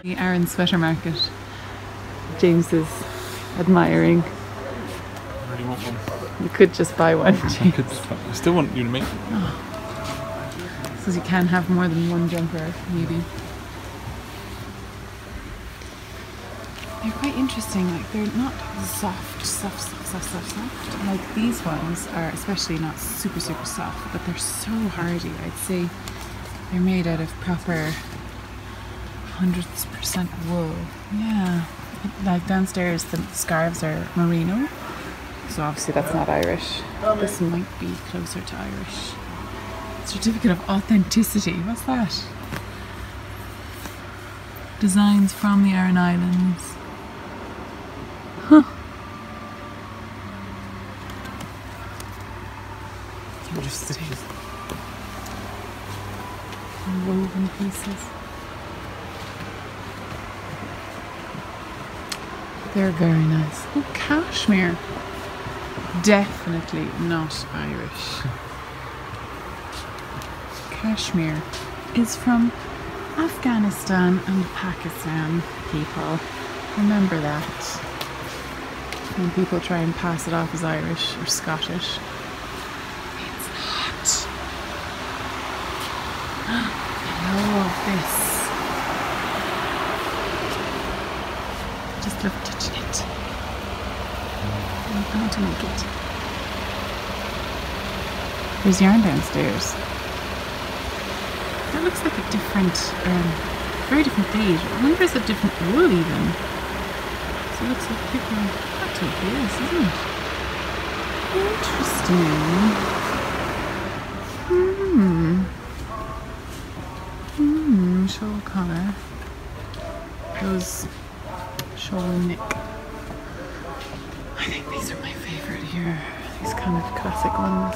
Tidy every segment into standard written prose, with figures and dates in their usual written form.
The Aran sweater market. James is admiring. I really want one. You could just buy one, James. I still want you to make one. Oh. Because you can have more than one jumper, maybe. They're quite interesting, like they're not soft. Like these ones are especially not super soft, but they're so hardy. I'd say they're made out of proper 100% wool. Yeah, like downstairs the scarves are merino, so obviously that's not Irish. This might be closer to Irish. Certificate of authenticity, what's that? Designs from the Aran Islands. Huh. Interesting. Woven pieces. They're very nice. Oh, cashmere. Definitely not Irish. Cashmere is from Afghanistan and Pakistan, people. Remember that. When people try and pass it off as Irish or Scottish. It's not. I love this. Just love touching it. I want to make it. There's yarn downstairs. That looks like a different, very different beige. I wonder if it's a different wool even. So it looks like a different pattern for this, isn't it? Interesting. Shawl collar. Those shawl and neck. I think these are my favourite here. These kind of classic ones.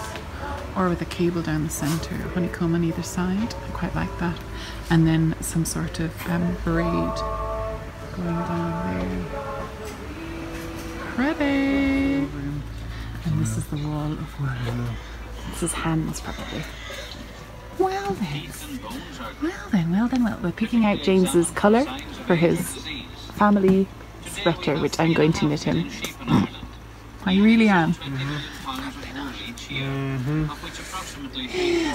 Or with a cable down the centre, honeycomb on either side. I quite like that. And then some sort of braid going down there. Pretty! And this is the wall of wool. This is hands probably. Well then. We're picking out James's colour for his family sweater, which I'm going to knit him. I really am.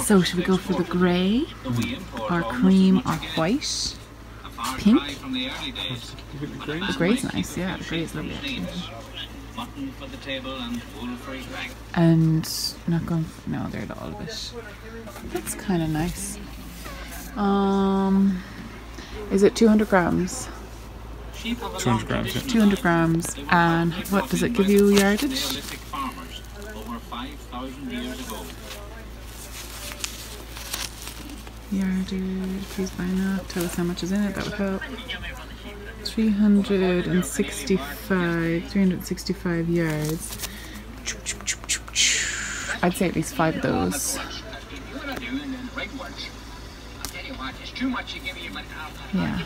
So should we go for the grey, or cream, or white? Pink? The grey's nice, yeah, the grey's lovely actually. And not going for, no, they're all of it. That's kind of nice. Is it 200 grams? 200 grams, yeah. 200 grams, and what does it give you yardage? Yardage, please buy now. Tell us how much is in it, that would help. 365 yards. I'd say at least 5 of those. Yeah.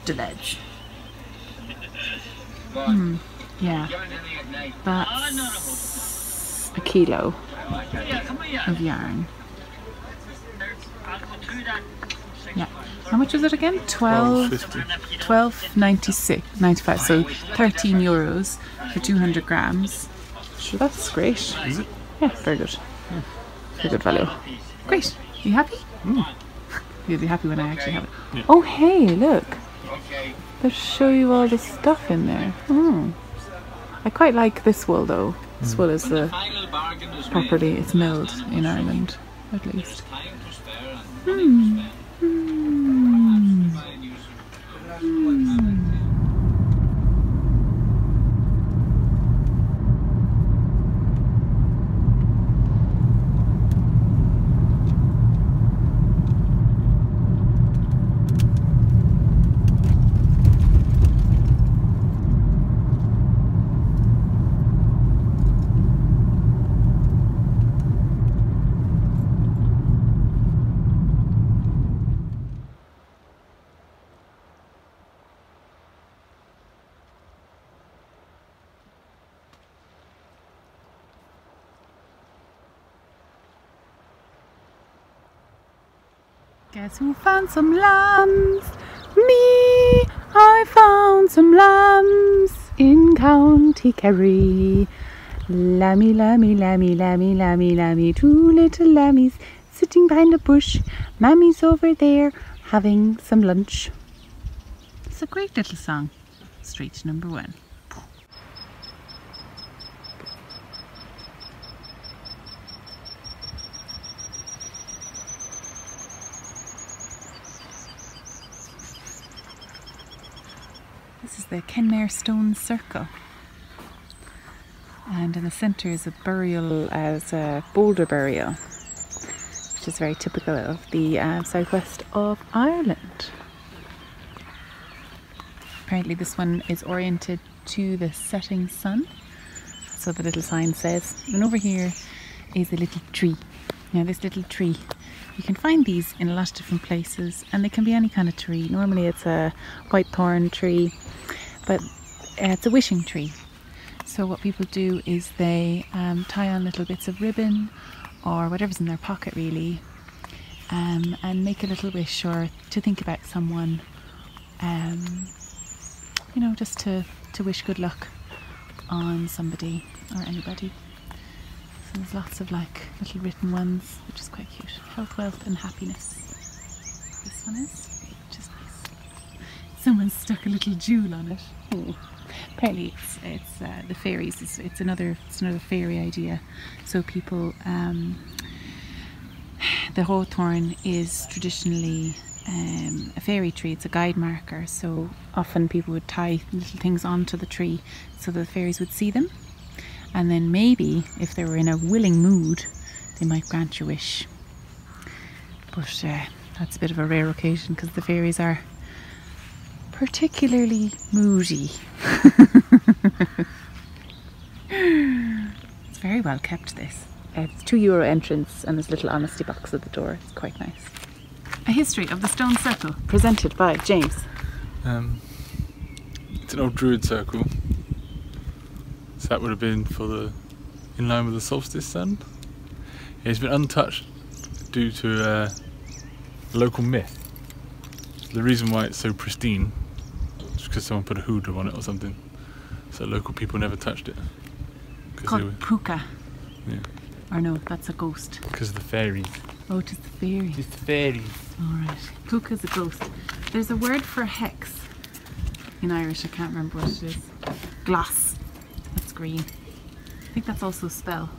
Deledge. Yeah. That's a kilo of yarn. Yeah. How much was it again? 12.95. So 13 euros for 200 grams. Sure, that's great. Is it? Yeah, very good. Very good value. Great. Are you happy? You'll be happy when I actually have it. Yeah. Oh, hey, look. Let's show you all the stuff in there. I quite like this wool though. This wool is properly, it's milled in Ireland, at least. Guess who found some lambs? Me! I found some lambs in County Kerry. Lammy, lammy, lammy, lammy, lammy, lammy, 2 little lammies sitting behind a bush. Mammy's over there having some lunch. It's a great little song. Straight to number 1. This is the Kenmare Stone Circle. And in the centre is a burial as a boulder burial, which is very typical of the southwest of Ireland. Apparently this one is oriented to the setting sun, so the little sign says. And over here is a little tree. Now this little tree, you can find these in a lot of different places, and they can be any kind of tree. Normally it's a white thorn tree, but it's a wishing tree. So what people do is they tie on little bits of ribbon or whatever's in their pocket really, and make a little wish or to think about someone, you know, just to wish good luck on somebody or anybody. So there's lots of like little written ones, which is quite cute. Health, wealth and happiness. This one is, which is nice. Someone's stuck a little jewel on it. Ooh. Apparently it's the fairies. It's another fairy idea. So people, the hawthorn is traditionally a fairy tree. It's a guide marker. So often people would tie little things onto the tree so the fairies would see them, and then maybe if they were in a willing mood, they might grant your wish. But that's a bit of a rare occasion because the fairies are particularly moody. It's very well kept, this. It's €2 entrance and there's a little honesty box at the door. It's quite nice. A history of the stone circle presented by James. It's an old druid circle. So that would have been in line with the solstice sun. It's been untouched due to a local myth. So the reason why it's so pristine is because someone put a hoodoo on it or something. So local people never touched it. Called Puka. Yeah. Or no, that's a ghost. Because of the fairies. Oh, it is the fairies. It's the fairies. Alright. Puka's a ghost. There's a word for hex in Irish, I can't remember what it is. Gloss. That's green. I think that's also spell.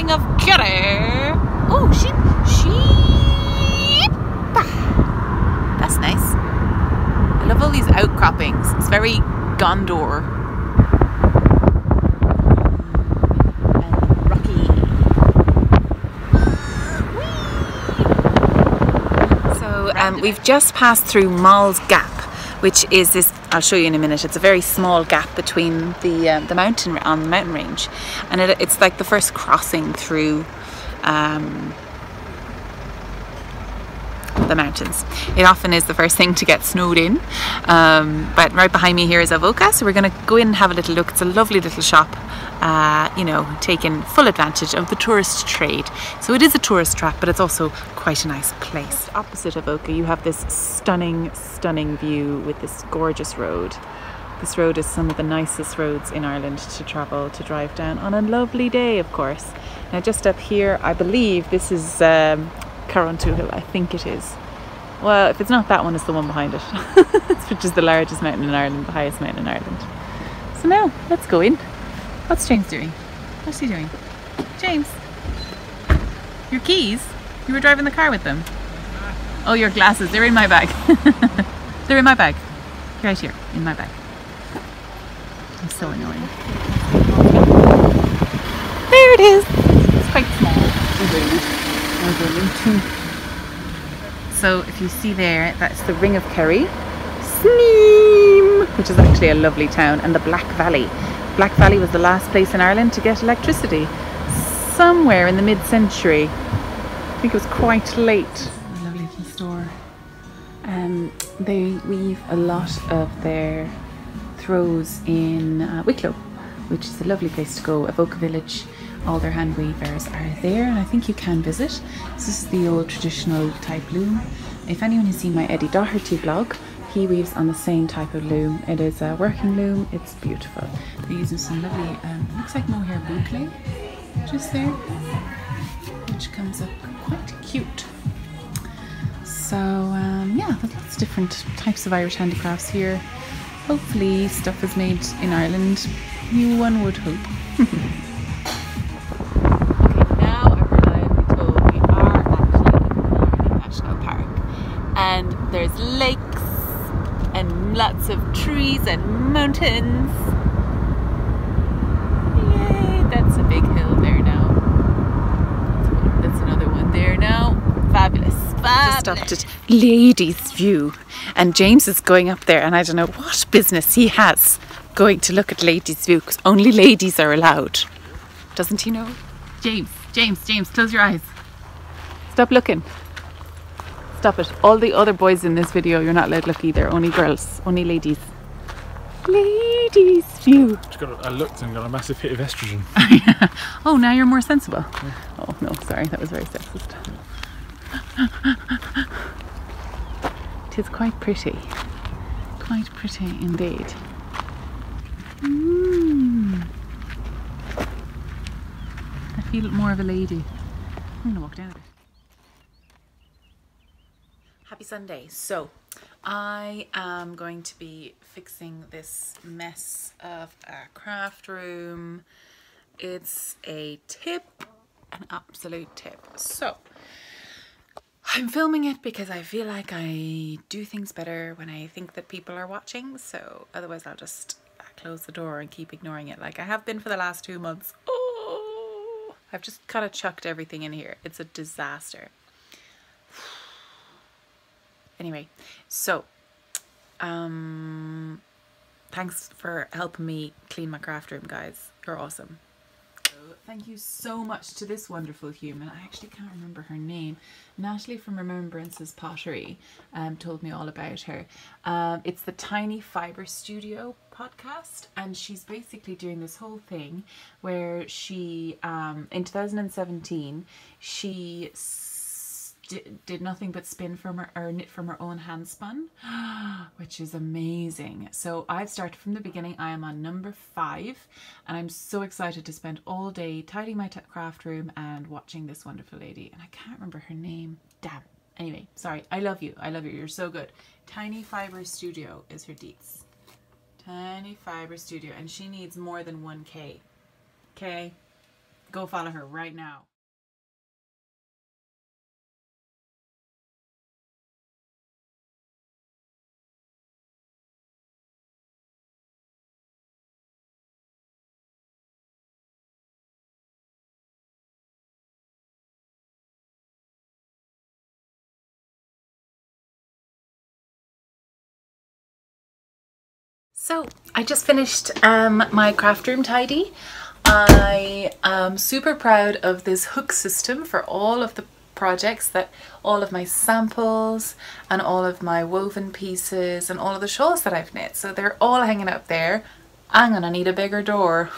Of Kerry. Oh, sheep. That's nice. I love all these outcroppings. It's very Gondor and rocky. So we've just passed through Molls Gap, which is this. I'll show you in a minute. It's a very small gap between the mountain range, and it's like the first crossing through the mountains. It often is the first thing to get snowed in, but right behind me here is Avoca, so we're going to go in and have a little look. It's a lovely little shop, you know, taking full advantage of the tourist trade. So it is a tourist trap, but it's also quite a nice place. Opposite Avoca you have this stunning view with this gorgeous road. This road is some of the nicest roads in Ireland to drive down on a lovely day, of course. Now just up here, I believe this is Caherdaniel, I think it is. Well, if it's not that one, it's the one behind it. Which is the largest mountain in Ireland, the highest mountain in Ireland. So now, let's go in. What's James doing? What's he doing? James? Your keys? You were driving the car with them? Oh, your glasses, they're in my bag. They're in my bag. Right here, in my bag. I'm so annoying. There it is! It's quite small. So if you see there, that's the Ring of Kerry, Sneem, which is actually a lovely town, and the Black Valley. Black Valley was the last place in Ireland to get electricity, somewhere in the mid-century. I think it was quite late. A lovely little store. they weave a lot of their throws in Wicklow, which is a lovely place to go. Avoca village, all their hand weavers are there, and I think you can visit. So this is the old traditional type loom. If anyone has seen my Eddie Doherty vlog, he weaves on the same type of loom. It is a working loom. It's beautiful. They're using some lovely, looks like mohair boucle just there, which comes up quite cute. So yeah, there's lots of different types of Irish handicrafts here. Hopefully stuff is made in Ireland, one would hope. Okay, now I'm reliably told we are actually in Killarney National Park, and there's lakes and lots of trees and mountains. Yay, that's a big hill there now. That's another one there now. Fabulous. Just stopped at Ladies View, and James is going up there, and I don't know what business he has going to look at Ladies View, because only ladies are allowed. Doesn't he know? James, close your eyes. Stop looking. Stop it. All the other boys in this video, you're not allowed to look either. Only girls, only ladies. Ladies View. I looked and got a massive hit of estrogen. Oh, now you're more sensible. Yeah. Oh no, sorry, that was very sexist. It is quite pretty indeed. I feel more of a lady. I'm gonna walk down a bit. Happy Sunday. So I am going to be fixing this mess of a craft room. It's a tip, an absolute tip. So I'm filming it because I feel like I do things better when I think that people are watching, so otherwise I'll just close the door and keep ignoring it like I have been for the last 2 months. Oh, I've just kind of chucked everything in here. It's a disaster. Anyway, so thanks for helping me clean my craft room, guys. You're awesome. Thank you so much to this wonderful human. I actually can't remember her name. Natalie from Remembrances Pottery told me all about her. It's the Tiny Fiber Studio podcast, and she's basically doing this whole thing where she, in 2017, she did nothing but spin from her, or knit from her own hand spun, which is amazing. So I've started from the beginning. I am on number 5, and I'm so excited to spend all day tidying my craft room and watching this wonderful lady, and I can't remember her name. Damn. Anyway, sorry. I love you. You're so good. Tiny Fiber Studio is her deets. Tiny Fiber Studio, and she needs more than 1K. Okay, go follow her right now. So I just finished my craft room tidy. I am super proud of this hook system for all of the projects, that all of my samples and all of my woven pieces and all of the shawls that I've knit. So they're all hanging up there. I'm gonna need a bigger door.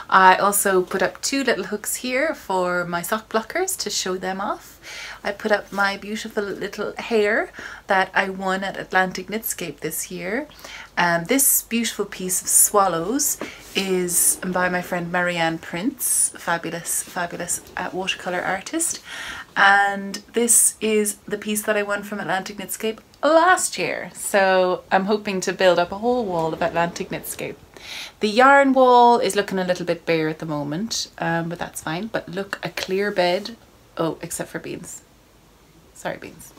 I also put up 2 little hooks here for my sock blockers to show them off. I put up my beautiful little hair that I won at Atlantic Knitscape this year. This beautiful piece of swallows is by my friend Marianne Prince, fabulous watercolor artist. And this is the piece that I won from Atlantic Knitscape last year. So I'm hoping to build up a whole wall of Atlantic Knitscape. The yarn wall is looking a little bit bare at the moment, but that's fine. But look, a clear bed. Oh, except for beans. Sorry, beans.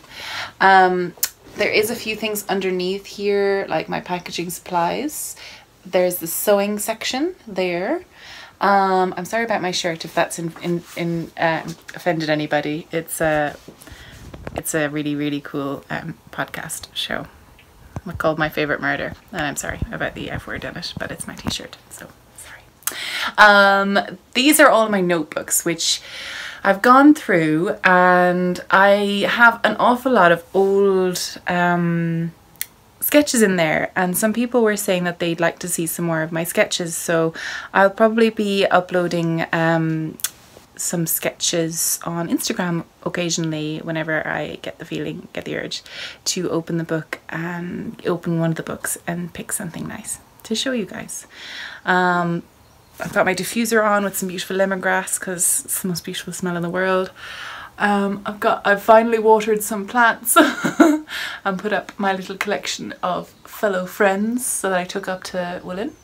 There is a few things underneath here, like my packaging supplies. There's the sewing section there. I'm sorry about my shirt if that's offended anybody. It's a really cool podcast show called My Favorite Murder, and I'm sorry about the F word in it, but it's my t-shirt, so sorry. These are all my notebooks, which I've gone through and I have an awful lot of old sketches in there, and some people were saying that they'd like to see some more of my sketches, so I'll probably be uploading some sketches on Instagram occasionally whenever I get the urge to open the book and open one of the books and pick something nice to show you guys. I've got my diffuser on with some beautiful lemongrass because it's the most beautiful smell in the world. I've finally watered some plants and put up my little collection of fellow friends that I took up to Woollen.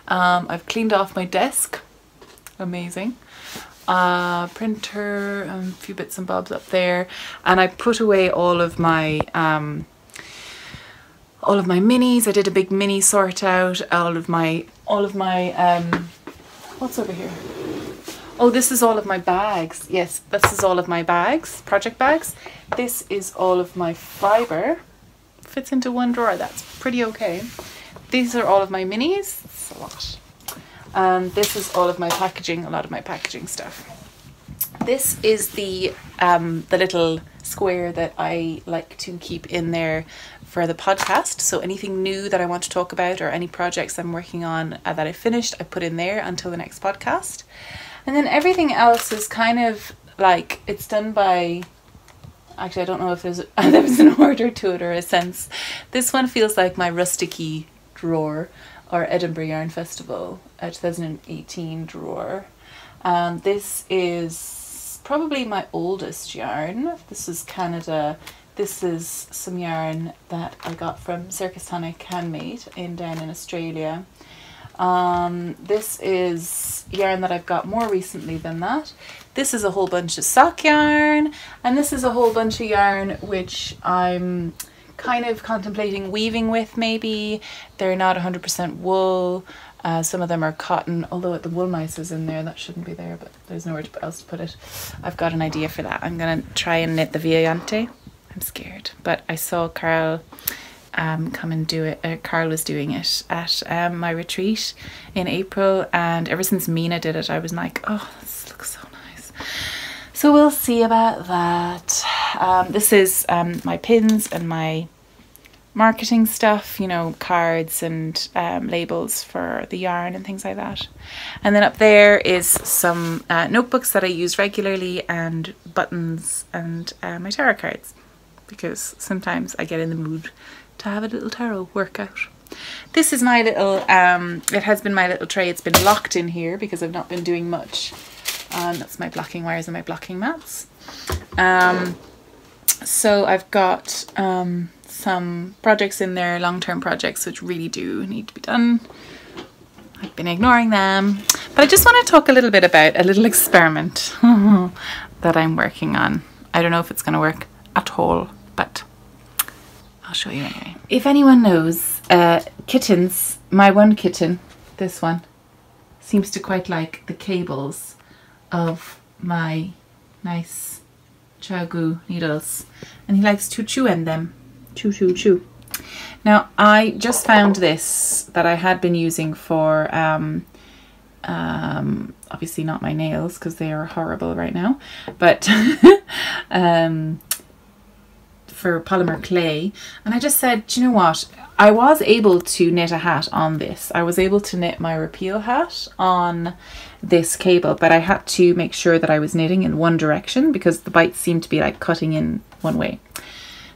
I've cleaned off my desk, amazing. Printer, a few bits and bobs up there, and I put away all of my minis. I did a big mini sort out. All of my what's over here? Oh, this is all of my bags. Yes, this is all of my bags, project bags. This is all of my fibre. Fits into one drawer. That's pretty okay. These are all of my minis. It's a lot. And this is all of my packaging, a lot of my packaging stuff. This is the little square that I like to keep in there for the podcast. So anything new that I want to talk about or any projects I'm working on that I finished, I put in there until the next podcast. And then everything else is kind of like, it's done by, actually I don't know if there was an order to it or a sense. This one feels like my rusticy drawer, or Edinburgh Yarn Festival 2018 drawer. This is probably my oldest yarn. This is Canada. This is some yarn that I got from Circus Tonic Handmade down in Australia. This is yarn that I've got more recently than that. This is a whole bunch of sock yarn, and this is a whole bunch of yarn which I'm kind of contemplating weaving with maybe. They're not 100% wool. Some of them are cotton, although the wool mice is in there. That shouldn't be there, but there's nowhere else to put it. I've got an idea for that. I'm gonna try and knit the Viajante. I'm scared, but I saw Carl come and do it. Carl was doing it at my retreat in April, and ever since Mina did it, I was like, oh, this looks so nice. So we'll see about that. This is my pins and my marketing stuff, you know, cards and labels for the yarn and things like that. And then up there is some notebooks that I use regularly, and buttons, and my tarot cards, because sometimes I get in the mood to have a little tarot workout. This is my little, it has been my little tray. It's been locked in here because I've not been doing much. That's my blocking wires and my blocking mats. So I've got some projects in there, long-term projects, which really do need to be done. I've been ignoring them, but I just want to talk a little bit about a little experiment that I'm working on. I don't know if it's going to work at all, but I'll show you anyway. If anyone knows kittens, my one kitten, this one, seems to quite like the cables of my nice Chagu needles, and he likes to chew in them. Chew, chew, chew. Now I just found this that I had been using for obviously not my nails because they are horrible right now, but for polymer clay. And I just said, do you know what, I was able to knit a hat on this. I was able to knit my repeal hat on this cable, but I had to make sure that I was knitting in one direction because the bites seemed to be like cutting in one way.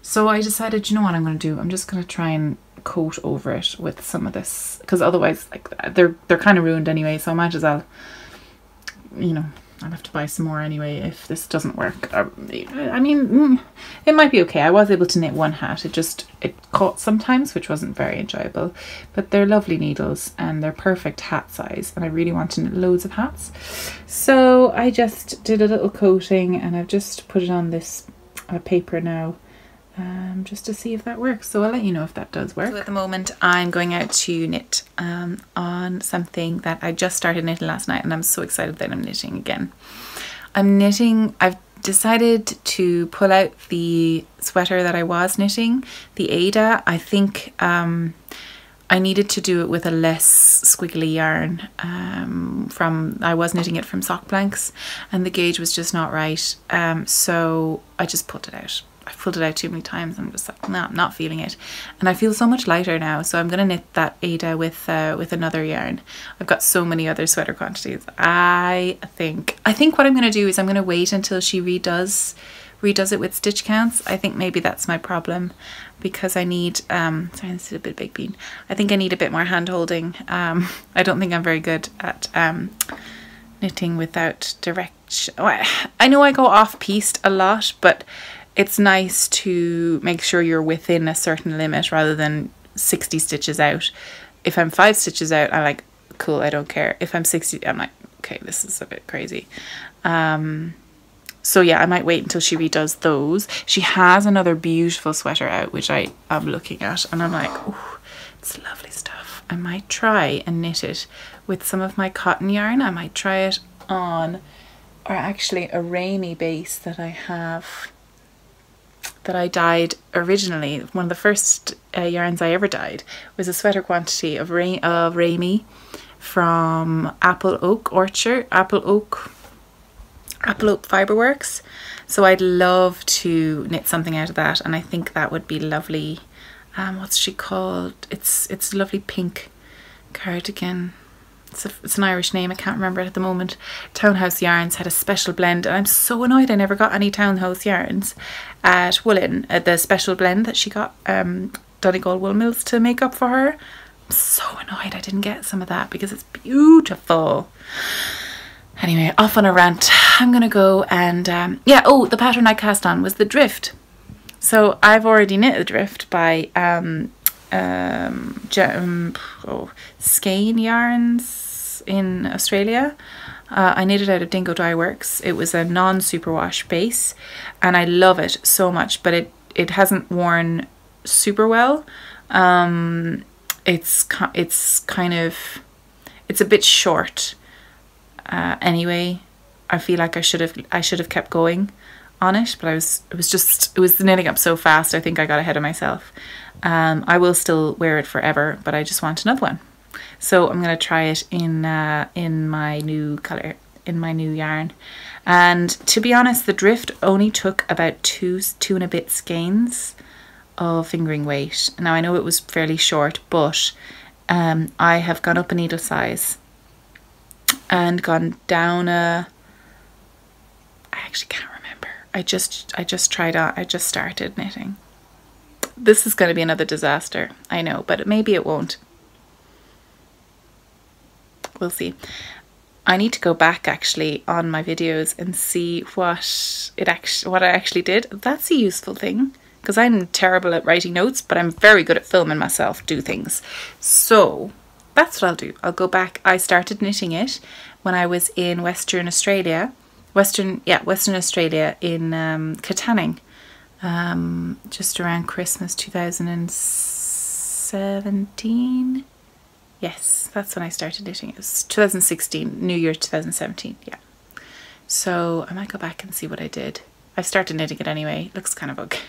So I decided, you know what I'm going to do? I'm just going to try and coat over it with some of this, because otherwise, like, they're kind of ruined anyway. So I might as well, you know, I'll have to buy some more anyway if this doesn't work. I mean, it might be okay. I was able to knit one hat. It caught sometimes, which wasn't very enjoyable. But they're lovely needles and they're perfect hat size. And I really want to knit loads of hats. So I just did a little coating, and I've just put it on this paper now. Just to see if that works, so I'll let you know if that does work. So at the moment I'm going out to knit on something that I just started knitting last night, and I'm so excited that I'm knitting again. I've decided to pull out the sweater that I was knitting, the Ada. I think I needed to do it with a less squiggly yarn. I was knitting it from sock blanks, and the gauge was just not right. So I just pulled it out. I've pulled it out too many times. I'm just like, no, I'm not feeling it. And I feel so much lighter now. So I'm going to knit that Ada with another yarn. I've got so many other sweater quantities. I think what I'm going to do is I'm going to wait until she redoes it with stitch counts. I think maybe that's my problem, because I need, sorry, this is a bit big bean. I think I need a bit more hand holding. I don't think I'm very good at knitting without direction. I know I go off piste a lot, but it's nice to make sure you're within a certain limit rather than 60 stitches out. If I'm 5 stitches out, I'm like, cool, I don't care. If I'm 60, I'm like, okay, this is a bit crazy. So yeah, I might wait until she redoes those. She has another beautiful sweater out, which I am looking at, and I'm like, oh, it's lovely stuff. I might try and knit it with some of my cotton yarn. I might try it on, or actually a Rainy base that I have, that I dyed originally. One of the first yarns I ever dyed was a sweater quantity of Rainy from Apple Oak Fiberworks. So I'd love to knit something out of that, and I think that would be lovely. What's she called? It's a lovely pink cardigan. It's an Irish name, I can't remember it at the moment. Townhouse Yarns had a special blend, and I'm so annoyed I never got any Townhouse Yarns at Woolen, the special blend that she got Donegal Wool Mills to make up for her. I'm so annoyed I didn't get some of that, because it's beautiful. Anyway, off on a rant. I'm gonna go and yeah, oh, the pattern I cast on was the Drift. So I've already knit the Drift by Skein Yarns in Australia. I knit it out of Dingo Dye Works. It was a non-superwash base, and I love it so much, but it hasn't worn super well. It's kind of, it's a bit short. Anyway, I feel like I should have kept going on it, but it was knitting up so fast. I think I got ahead of myself. I will still wear it forever, but I just want another one. So I'm going to try it in my new colour, in my new yarn. And to be honest, the Drift only took about two and a bit skeins of fingering weight. Now I know it was fairly short, but I have gone up a needle size and gone down a, I actually can't remember. I just tried out, I just started knitting. This is going to be another disaster, I know, but maybe it won't. We'll see. I need to go back actually on my videos and see what I actually did. That's a useful thing, because I'm terrible at writing notes, but I'm very good at filming myself do things. So that's what I'll do. I'll go back. I started knitting it when I was in Western Australia in Caherdaniel, just around Christmas 2017. Yes, that's when I started knitting. It was 2016, New Year 2017, yeah. So I might go back and see what I did. I've started knitting it anyway. It looks kind of okay.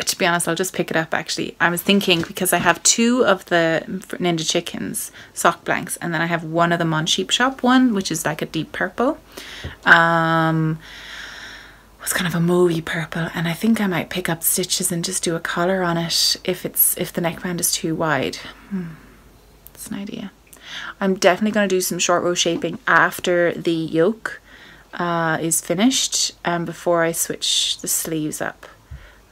To be honest, I'll just pick it up actually. I was thinking, because I have 2 of the Ninja Chickens sock blanks, and then I have one of them on Sheep Shop one, which is like a deep purple. It's kind of a mauvey purple, and I think I might pick up stitches and just do a collar on it if the neckband is too wide. That's an idea. I'm definitely going to do some short row shaping after the yoke is finished, and before I switch the sleeves up.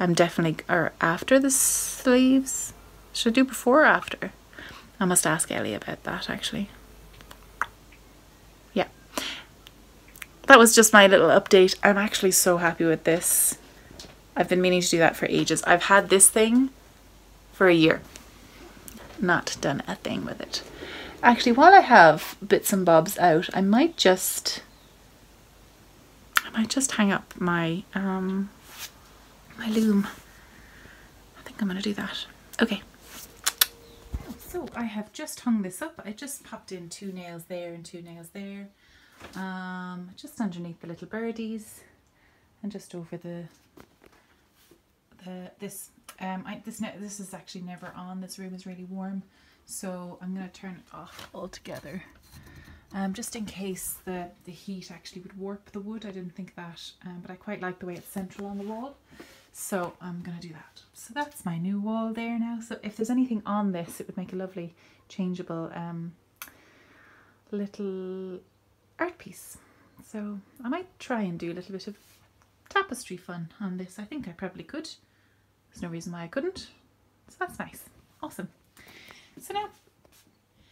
I'm definitely, or after the sleeves. Should I do before or after? I must ask Ellie about that actually. Yeah. That was just my little update. I'm actually so happy with this. I've been meaning to do that for ages. I've had this thing for a year. Not done a thing with it. Actually, while I have bits and bobs out, I might just hang up my my loom. I think I'm gonna do that. Okay. So I have just hung this up. I just popped in 2 nails there and 2 nails there. Just underneath the little birdies and just over this This is actually never on. This room is really warm, so I'm going to turn it off altogether. Just in case the heat actually would warp the wood. I didn't think that, but I quite like the way it's central on the wall, so I'm going to do that. So that's my new wall there now. So if there's anything on this, it would make a lovely changeable little art piece. So I might try and do a little bit of tapestry fun on this. I think I probably could. There's no reason why I couldn't. So that's nice. Awesome. So now,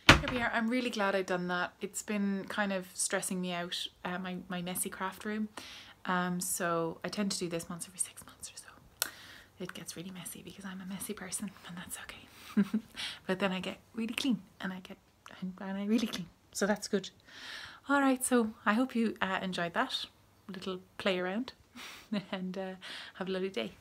here we are. I'm really glad I've done that. It's been kind of stressing me out, my messy craft room. So I tend to do this once every 6 months or so. It gets really messy because I'm a messy person, and that's okay. But then I get really clean, and I really clean. So that's good. All right, so I hope you enjoyed that little play around, and have a lovely day.